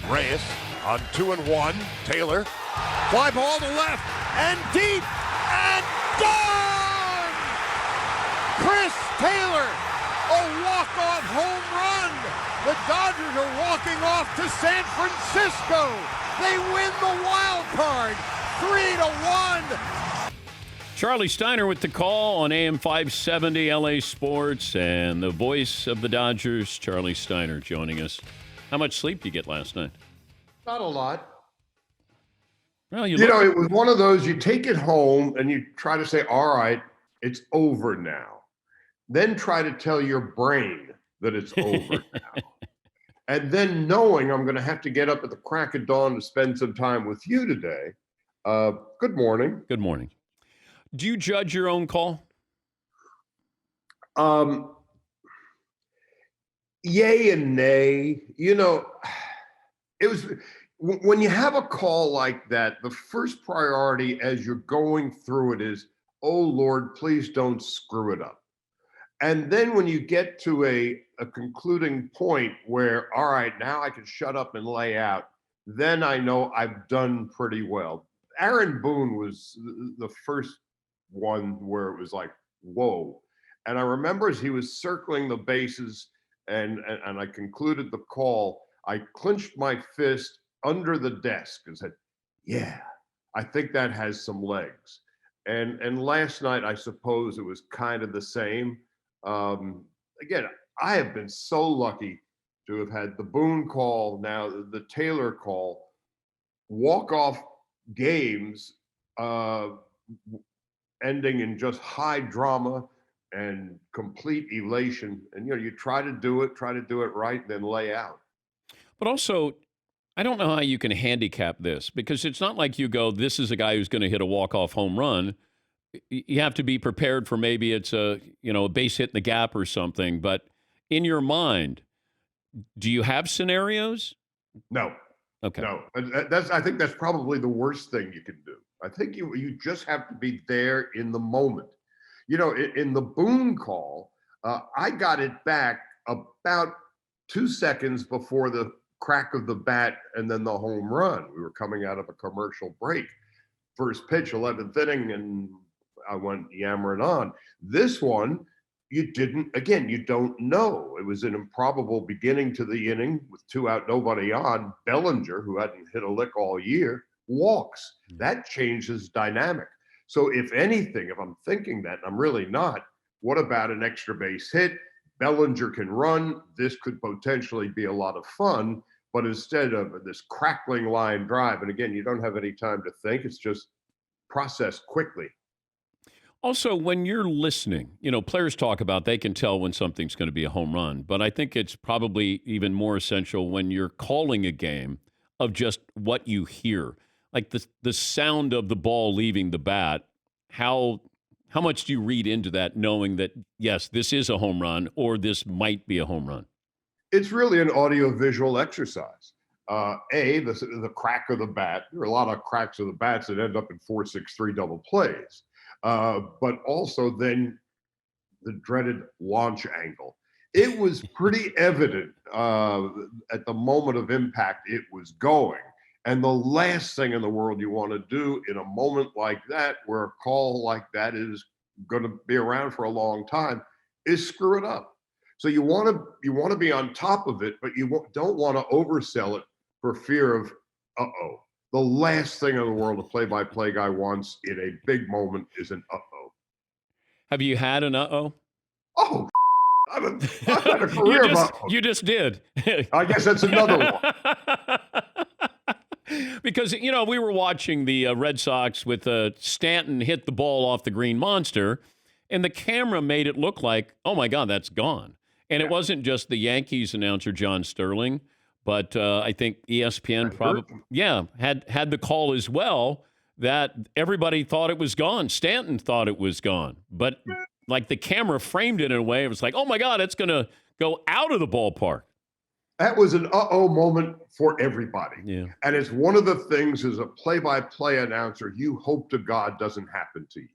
Reyes on 2-1. Taylor. Fly ball to left and deep and gone! Chris Taylor, a walk-off home run. The Dodgers are walking off to San Francisco. They win the wild card, 3-1. Charley Steiner with the call on AM 570 LA Sports, and the voice of the Dodgers, Charley Steiner, joining us. How much sleep did you get last night? Not a lot. Well, it was one of those, you take it home and you try to say, all right, it's over now. Then try to tell your brain that it's over now. And then knowing I'm going to have to get up at the crack of dawn to spend some time with you today. Good morning. Good morning. Do you judge your own call? Yay and nay. It was when you have a call like that, the first priority as you're going through it is, oh Lord, please don't screw it up. And then when you get to a concluding point where, all right, now I can shut up and lay out, then I know I've done pretty well. Aaron Boone was the first one where it was like, whoa. And I remember as he was circling the bases and I concluded the call, I clenched my fist under the desk and said, yeah, I think that has some legs. And last night, I suppose it was kind of the same. Again, I have been so lucky to have had the Boone call, now the Taylor call, walk-off games ending in just high drama and complete elation. And, you try to do it right, and then lay out. But also, I don't know how you can handicap this, because it's not like you go, this is a guy who's going to hit a walk-off home run. You have to be prepared for maybe it's a base hit in the gap or something. But in your mind, do you have scenarios? No. Okay. No. I think that's probably the worst thing you can do. I think you just have to be there in the moment. In the Boone call, I got it back about 2 seconds before the crack of the bat and then the home run. We were coming out of a commercial break. First pitch, 11th inning, and I went yammering on. This one, you don't know. It was an improbable beginning to the inning with 2 out, nobody on. Bellinger, who hadn't hit a lick all year, walks. That changes dynamic. So if anything, if I'm thinking that, and I'm really not, what about an extra base hit? Bellinger can run. This could potentially be a lot of fun, but instead of this crackling line drive, and again, you don't have any time to think, it's just process quickly. Also, when you're listening, players talk about they can tell when something's going to be a home run, but I think it's probably even more essential when you're calling a game of just what you hear, like the sound of the ball leaving the bat. How much do you read into that, knowing that, yes, this is a home run or this might be a home run? It's really an audio-visual exercise. The crack of the bat. There are a lot of cracks of the bats that end up in 4-6-3 double plays. But also then the dreaded launch angle. It was pretty evident at the moment of impact it was going. And the last thing in the world you want to do in a moment like that, where a call like that is going to be around for a long time, is screw it up. So you want to be on top of it, but you don't want to oversell it for fear of, uh-oh. The last thing in the world a play-by-play guy wants in a big moment is an uh-oh. Have you had an uh-oh? Oh, I've had a career of uh-oh. You just did. I guess that's another one. Because, we were watching the Red Sox with Stanton hit the ball off the green monster, and the camera made it look like, oh, my God, that's gone. And It wasn't just the Yankees announcer, John Sterling, but I think ESPN had the call as well, that everybody thought it was gone. Stanton thought it was gone. But like the camera framed it in a way, it was like, oh, my God, it's going to go out of the ballpark. That was an uh-oh moment for everybody. Yeah. And it's one of the things as a play-by-play announcer you hope to God doesn't happen to you.